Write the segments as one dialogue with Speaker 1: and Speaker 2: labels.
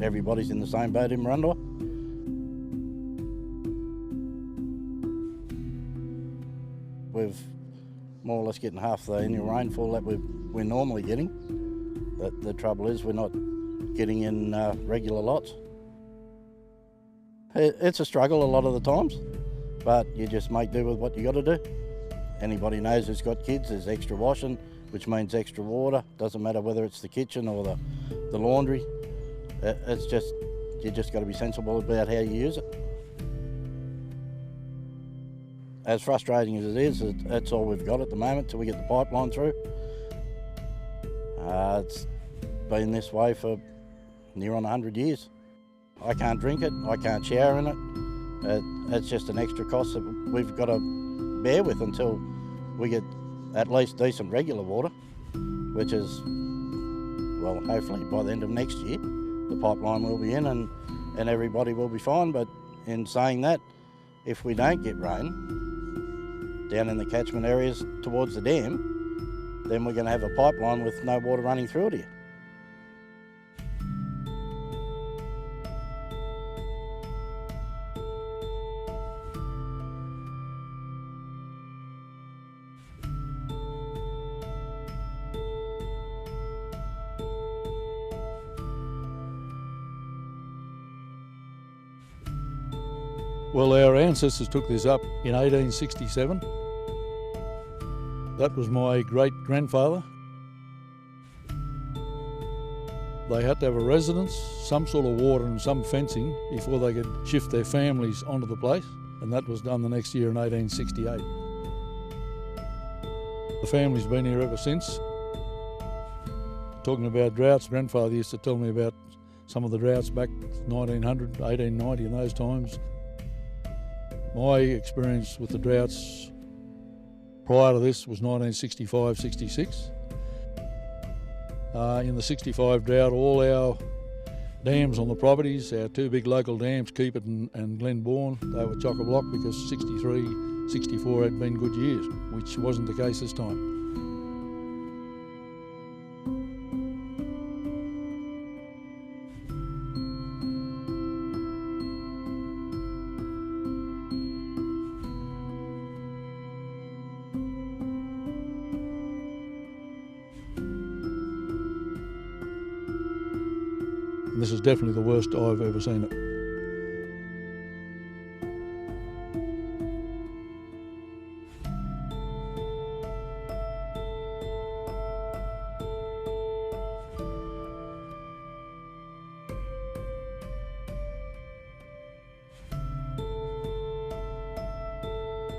Speaker 1: everybody's in the same boat in Murrurundi. We're more or less getting half the annual rainfall that we're normally getting. The trouble is we're not getting in regular lots. It's a struggle a lot of the times, but you just make do with what you got to do. Anybody knows who's got kids, there's extra washing, which means extra water. Doesn't matter whether it's the kitchen or the laundry. It's just, you just got to be sensible about how you use it. As frustrating as it is, that's all we've got at the moment till we get the pipeline through. It's been this way for near on 100 years. I can't drink it, I can't shower in it. It's just an extra cost that we've got to bear with until we get at least decent regular water, which is, well, hopefully by the end of next year, the pipeline will be in and everybody will be fine. But in saying that, if we don't get rain down in the catchment areas towards the dam, then we're going to have a pipeline with no water running through it here.
Speaker 2: Well, our ancestors took this up in 1867. That was my great-grandfather. They had to have a residence, some sort of water and some fencing before they could shift their families onto the place, and that was done the next year in 1868. The family's been here ever since. Talking about droughts, grandfather used to tell me about some of the droughts back 1900, 1890 and those times. My experience with the droughts prior to this was 1965-66. In the 65 drought, all our dams on the properties, our two big local dams, Keepit and Glenbourne, they were chock-a-block because 63, 64 had been good years, which wasn't the case this time. And this is definitely the worst I've ever seen it.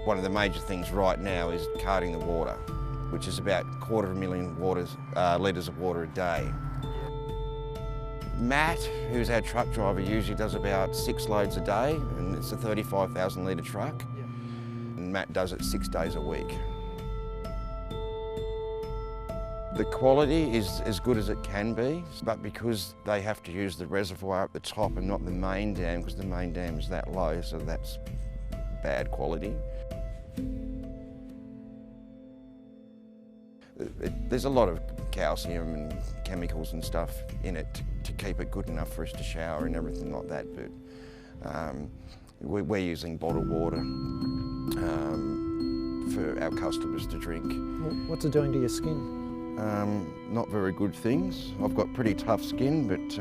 Speaker 3: One of the major things right now is carting the water, which is about 250,000 litres of water a day. Matt, who's our truck driver, usually does about 6 loads a day, and it's a 35,000 litre truck. Yeah. And Matt does it 6 days a week. The quality is as good as it can be, but because they have to use the reservoir up the top and not the main dam, because the main dam is that low, so that's bad quality. There's a lot of calcium and chemicals and stuff in it to keep it good enough for us to shower and everything like that, but we're using bottled water for our customers to drink.
Speaker 4: What's it doing to your skin?
Speaker 3: Not very good things. I've got pretty tough skin, but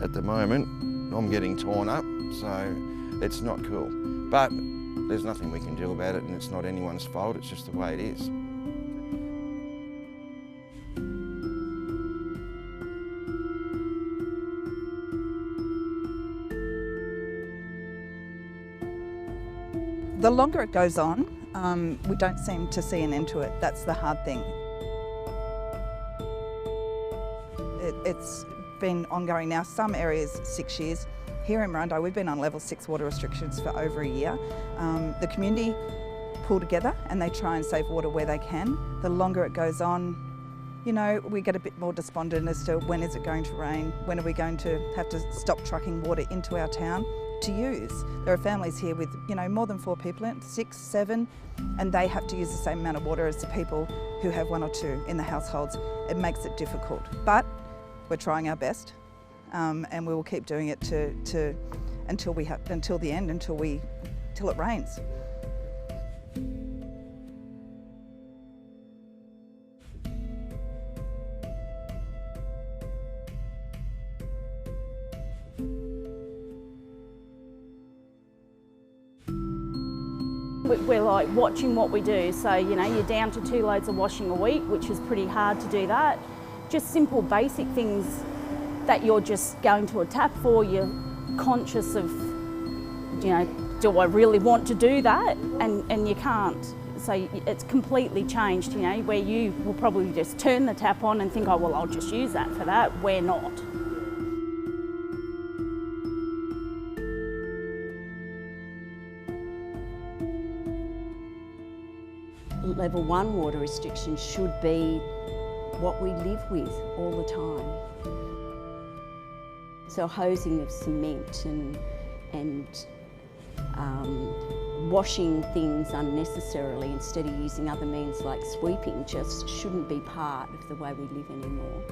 Speaker 3: at the moment I'm getting torn up, so it's not cool. But there's nothing we can do about it, and it's not anyone's fault, it's just the way it is.
Speaker 5: The longer it goes on, we don't seem to see an end to it. That's the hard thing. It's been ongoing now, some areas 6 years. Here in Murrurundi, we've been on level 6 water restrictions for over a year. The community pull together and they try and save water where they can. The longer it goes on, you know, we get a bit more despondent as to when is it going to rain, when are we going to have to stop trucking water into our town to use. There are families here with, you know, more than 4 people in it, 6, 7, and they have to use the same amount of water as the people who have 1 or 2 in the households. It makes it difficult, but we're trying our best. and we will keep doing it until the end, until it rains.
Speaker 6: We're like watching what we do, so you know, you're down to 2 loads of washing a week, which is pretty hard to do that. Just simple basic things that you're just going to a tap for, you're conscious of, you know, do I really want to do that? And you can't. So it's completely changed, you know, where you will probably just turn the tap on and think, oh well, I'll just use that for that. We're not.
Speaker 7: Level 1 water restrictions should be what we live with all the time. So hosing of cement and washing things unnecessarily instead of using other means like sweeping just shouldn't be part of the way we live anymore.